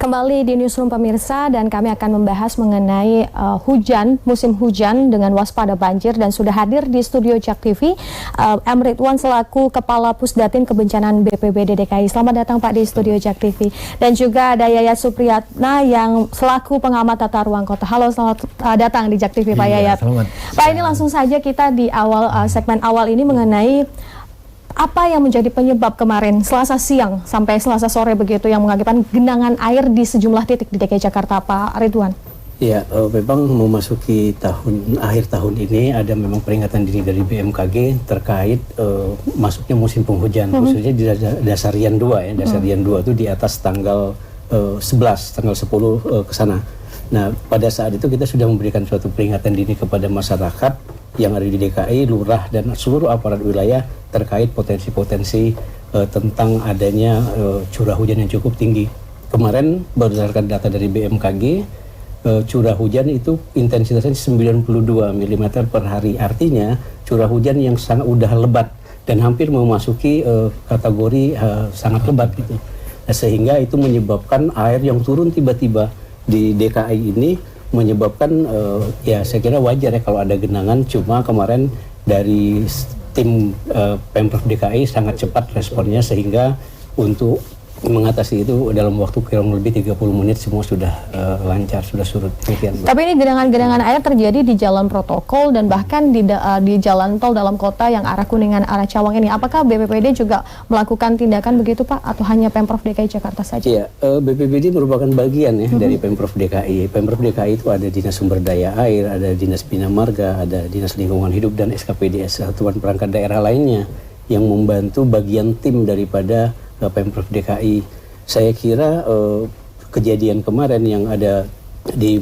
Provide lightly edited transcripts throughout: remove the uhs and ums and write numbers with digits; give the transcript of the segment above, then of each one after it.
kembali di Newsroom pemirsa, dan kami akan membahas mengenai musim hujan dengan waspada banjir, dan sudah hadir di studio JAK TV M. Ridwan selaku Kepala Pusdatin Kebencanaan BPBD DKI. Selamat datang Pak di studio JAK TV. Dan juga ada Yayat Supriyatna yang selaku pengamat tata ruang kota. Halo, selamat datang di JAK TV Pak Yayat. Pak, ini langsung saja kita di awal segmen awal ini mengenai apa yang menjadi penyebab kemarin Selasa siang sampai Selasa sore begitu yang mengakibatkan genangan air di sejumlah titik di DKI Jakarta, Pak Ridwan? Ya, memang memasuki akhir tahun ini ada memang peringatan dini dari BMKG terkait masuknya musim penghujan, khususnya di Dasarian 2 ya. Dasarian 2 itu di atas tanggal 11, tanggal 10 ke sana. Nah, pada saat itu kita sudah memberikan suatu peringatan dini kepada masyarakat yang ada di DKI, lurah dan seluruh aparat wilayah terkait potensi-potensi tentang adanya curah hujan yang cukup tinggi. Kemarin berdasarkan data dari BMKG, curah hujan itu intensitasnya 92 mm per hari. Artinya curah hujan yang sangat udah lebat dan hampir memasuki kategori sangat lebat gitu. Nah, sehingga itu menyebabkan air yang turun tiba-tiba di DKI ini menyebabkan ya saya kira wajar ya kalau ada genangan. Cuma kemarin dari tim Pemprov DKI sangat cepat responnya sehingga untuk mengatasi itu dalam waktu kurang lebih 30 menit semua sudah lancar, sudah surut. Demikian. Tapi ini genangan air terjadi di jalan protokol dan bahkan di jalan tol dalam kota yang arah Kuningan, arah Cawang ini. Apakah BPBD juga melakukan tindakan begitu Pak, atau hanya Pemprov DKI Jakarta saja? Iya, BPBD merupakan bagian ya dari Pemprov DKI. Pemprov DKI itu ada Dinas Sumber Daya Air, ada Dinas Bina Marga, ada Dinas Lingkungan Hidup dan SKPDS, satuan perangkat daerah lainnya yang membantu bagian tim daripada Pemprov DKI. Saya kira kejadian kemarin yang ada di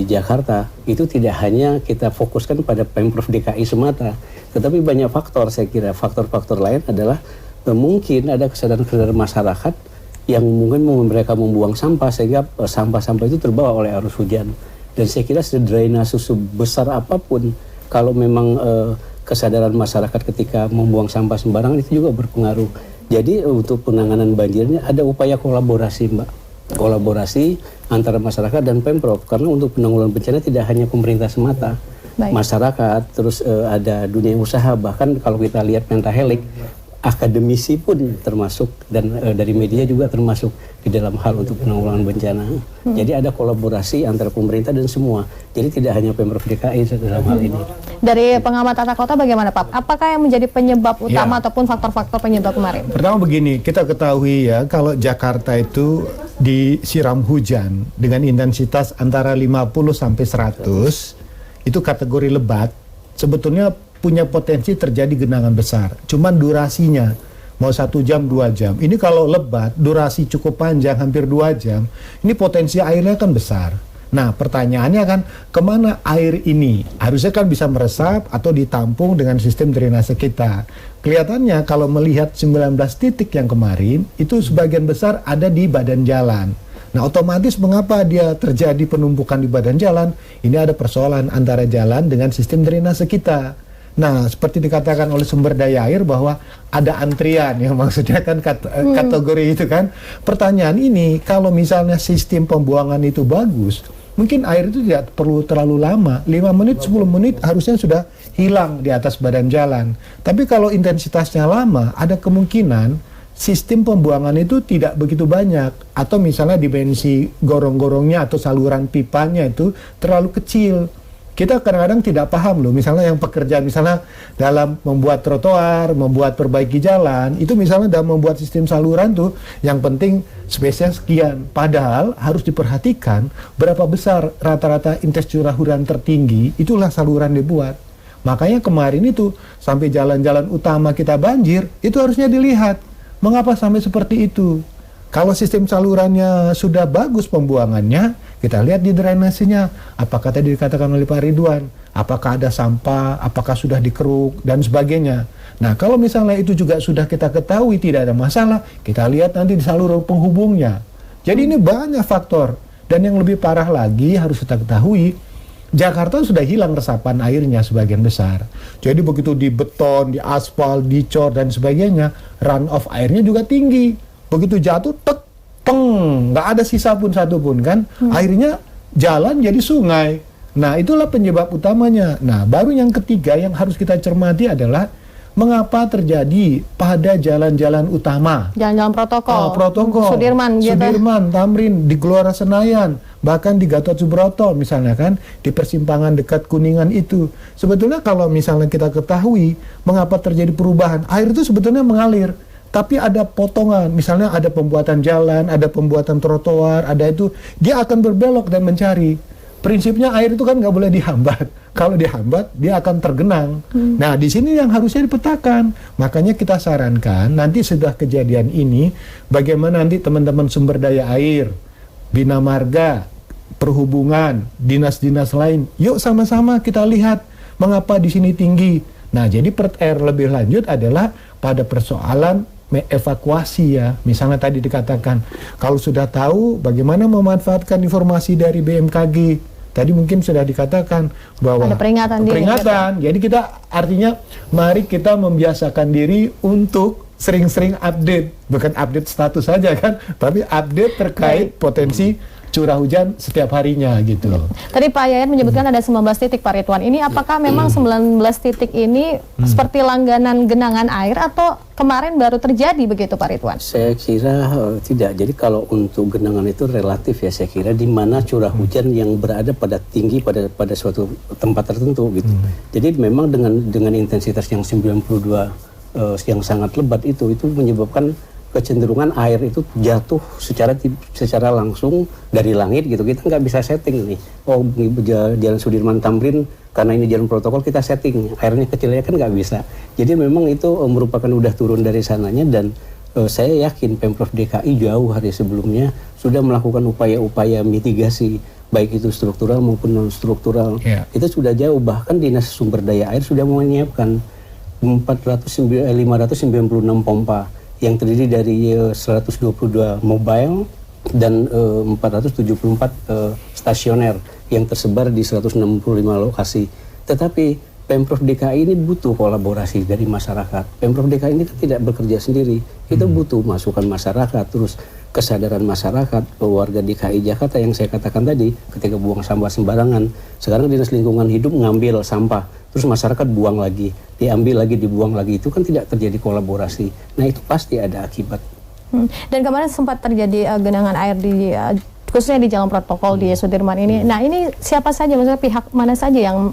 Jakarta itu tidak hanya kita fokuskan pada Pemprov DKI semata, tetapi banyak faktor. Saya kira faktor-faktor lain adalah mungkin ada kesadaran masyarakat yang mungkin mereka membuang sampah sehingga sampah-sampah itu terbawa oleh arus hujan. Dan saya kira drainase sebesar apapun, kalau memang kesadaran masyarakat ketika membuang sampah sembarangan itu juga berpengaruh. Jadi untuk penanganan banjirnya ada upaya kolaborasi, Mbak. Kolaborasi antara masyarakat dan Pemprov. Karena untuk penanggulangan bencana tidak hanya pemerintah semata. Baik. Masyarakat, terus ada dunia usaha, bahkan kalau kita lihat pentahelik, akademisi pun termasuk, dan dari media juga termasuk di dalam hal untuk penanggulangan bencana. Jadi ada kolaborasi antara pemerintah dan semua. Jadi tidak hanya Pemprov DKI dalam hal ini. Dari pengamat tata kota bagaimana Pak? Apakah yang menjadi penyebab utama ataupun faktor-faktor penyebab kemarin? Pertama begini, kita ketahui ya, kalau Jakarta itu disiram hujan dengan intensitas antara 50 sampai 100, itu kategori lebat, sebetulnya punya potensi terjadi genangan besar. Cuman durasinya mau 1 jam, 2 jam. Ini kalau lebat, durasi cukup panjang, hampir 2 jam, ini potensi airnya kan besar. Nah, pertanyaannya kan, kemana air ini? Harusnya kan bisa meresap atau ditampung dengan sistem drainase kita. Kelihatannya kalau melihat 19 titik yang kemarin, itu sebagian besar ada di badan jalan. Nah, otomatis mengapa dia terjadi penumpukan di badan jalan? Ini ada persoalan antara jalan dengan sistem drainase kita. Nah, seperti dikatakan oleh sumber daya air bahwa ada antrian, yang maksudnya kan kategori itu kan. Pertanyaan ini, kalau misalnya sistem pembuangan itu bagus, mungkin air itu tidak perlu terlalu lama, 5 menit, 10 menit harusnya sudah hilang di atas badan jalan. Tapi kalau intensitasnya lama, ada kemungkinan sistem pembuangan itu tidak begitu banyak, atau misalnya dimensi gorong-gorongnya atau saluran pipanya itu terlalu kecil. Kita kadang-kadang tidak paham loh, misalnya yang pekerjaan misalnya dalam membuat trotoar, membuat perbaiki jalan, itu misalnya dalam membuat sistem saluran tuh yang penting spesies sekian. Padahal harus diperhatikan berapa besar rata-rata intens curah hujan tertinggi, itulah saluran dibuat. Makanya kemarin itu sampai jalan-jalan utama kita banjir, itu harusnya dilihat. Mengapa sampai seperti itu? Kalau sistem salurannya sudah bagus pembuangannya, kita lihat di drainasenya. Apakah tadi dikatakan oleh Pak Ridwan, apakah ada sampah, apakah sudah dikeruk, dan sebagainya. Nah, kalau misalnya itu juga sudah kita ketahui tidak ada masalah, kita lihat nanti di saluran penghubungnya. Jadi ini banyak faktor. Dan yang lebih parah lagi harus kita ketahui, Jakarta sudah hilang resapan airnya sebagian besar. Jadi begitu di beton, di aspal, dicor, dan sebagainya, run off airnya juga tinggi. Begitu jatuh, tek, peng, nggak ada sisa pun satu pun kan. Akhirnya jalan jadi sungai. Nah, itulah penyebab utamanya. Nah, baru yang ketiga yang harus kita cermati adalah mengapa terjadi pada jalan-jalan utama. Jalan-jalan protokol. Protokol. Sudirman, gitu. Sudirman, Tamrin, di Gelora Senayan, bahkan di Gatot Subroto misalnya kan, di persimpangan dekat Kuningan itu. Sebetulnya kalau misalnya kita ketahui mengapa terjadi perubahan, air itu sebetulnya mengalir. Tapi ada potongan, misalnya ada pembuatan jalan, ada pembuatan trotoar, ada itu, dia akan berbelok dan mencari. Prinsipnya air itu kan nggak boleh dihambat. Kalau dihambat, dia akan tergenang. Nah, di sini yang harusnya dipetakan. Makanya kita sarankan, nanti sudah kejadian ini, bagaimana nanti teman-teman sumber daya air, Bina Marga, Perhubungan, dinas-dinas lain, yuk sama-sama kita lihat mengapa di sini tinggi. Nah, jadi lebih lanjut adalah pada persoalan evakuasi ya. Misalnya tadi dikatakan, kalau sudah tahu bagaimana memanfaatkan informasi dari BMKG. Tadi mungkin sudah dikatakan bahwa ada peringatan. Jadi kita artinya mari kita membiasakan diri untuk sering-sering update, bukan update status saja kan, tapi update terkait potensi curah hujan setiap harinya gitu. Tadi Pak Yayat menyebutkan ada 19 titik Pak Ridwan. Ini apakah memang 19 titik ini seperti langganan genangan air atau kemarin baru terjadi begitu Pak Ridwan? Saya kira tidak. Jadi kalau untuk genangan itu relatif ya, saya kira di mana curah hujan yang berada pada tinggi pada suatu tempat tertentu gitu. Jadi memang dengan intensitas yang 92 yang sangat lebat itu menyebabkan kecenderungan air itu jatuh secara langsung dari langit gitu. Kita nggak bisa setting nih. Oh, jalan Sudirman Tamrin karena ini jalan protokol kita setting airnya kecilnya kan nggak bisa. Jadi memang itu merupakan udah turun dari sananya dan saya yakin Pemprov DKI jauh hari sebelumnya sudah melakukan upaya-upaya mitigasi baik itu struktural maupun non struktural. Itu sudah jauh, bahkan Dinas Sumber Daya Air sudah menyiapkan 596 pompa yang terdiri dari 122 mobile dan 474 stasioner yang tersebar di 165 lokasi. Tetapi Pemprov DKI ini butuh kolaborasi dari masyarakat. Pemprov DKI ini kan tidak bekerja sendiri. Kita butuh masukan masyarakat, terus kesadaran masyarakat, warga DKI Jakarta yang saya katakan tadi, ketika buang sampah sembarangan. Sekarang Dinas Lingkungan Hidup ngambil sampah, terus masyarakat buang lagi, diambil lagi, dibuang lagi. Itu kan tidak terjadi kolaborasi. Nah, itu pasti ada akibat. Dan kemarin sempat terjadi genangan air di khususnya di jalan protokol di Sudirman ini. Nah, ini siapa saja, maksudnya pihak mana saja yang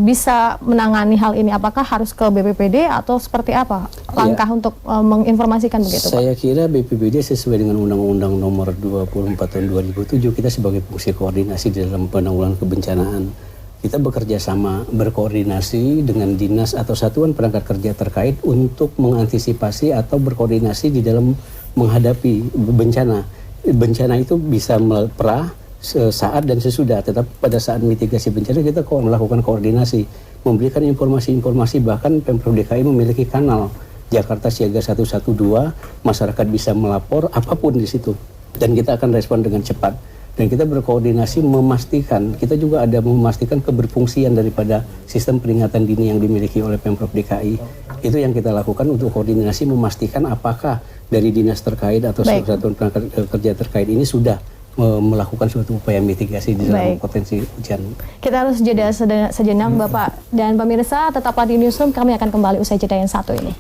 bisa menangani hal ini? Apakah harus ke BPBD atau seperti apa langkah untuk menginformasikan begitu, Pak? Saya kira BPBD sesuai dengan Undang-Undang Nomor 24 Tahun 2007, kita sebagai fungsi koordinasi di dalam penanggulangan kebencanaan, kita bekerja sama, berkoordinasi dengan dinas atau satuan perangkat kerja terkait untuk mengantisipasi atau berkoordinasi di dalam menghadapi bencana. Bencana itu bisa saat dan sesudah, tetapi pada saat mitigasi bencana kita melakukan koordinasi, memberikan informasi-informasi, bahkan Pemprov DKI memiliki kanal Jakarta Siaga 112, masyarakat bisa melapor apapun di situ dan kita akan respon dengan cepat. Dan kita berkoordinasi memastikan, kita juga ada memastikan keberfungsian daripada sistem peringatan dini yang dimiliki oleh Pemprov DKI. Itu yang kita lakukan untuk koordinasi, memastikan apakah dari dinas terkait atau satuan perangkat kerja terkait ini sudah melakukan suatu upaya mitigasi di dalam potensi hujan. Kita harus jeda sejenak Bapak dan pemirsa, tetaplah di Newsroom, kami akan kembali usai jeda yang satu ini.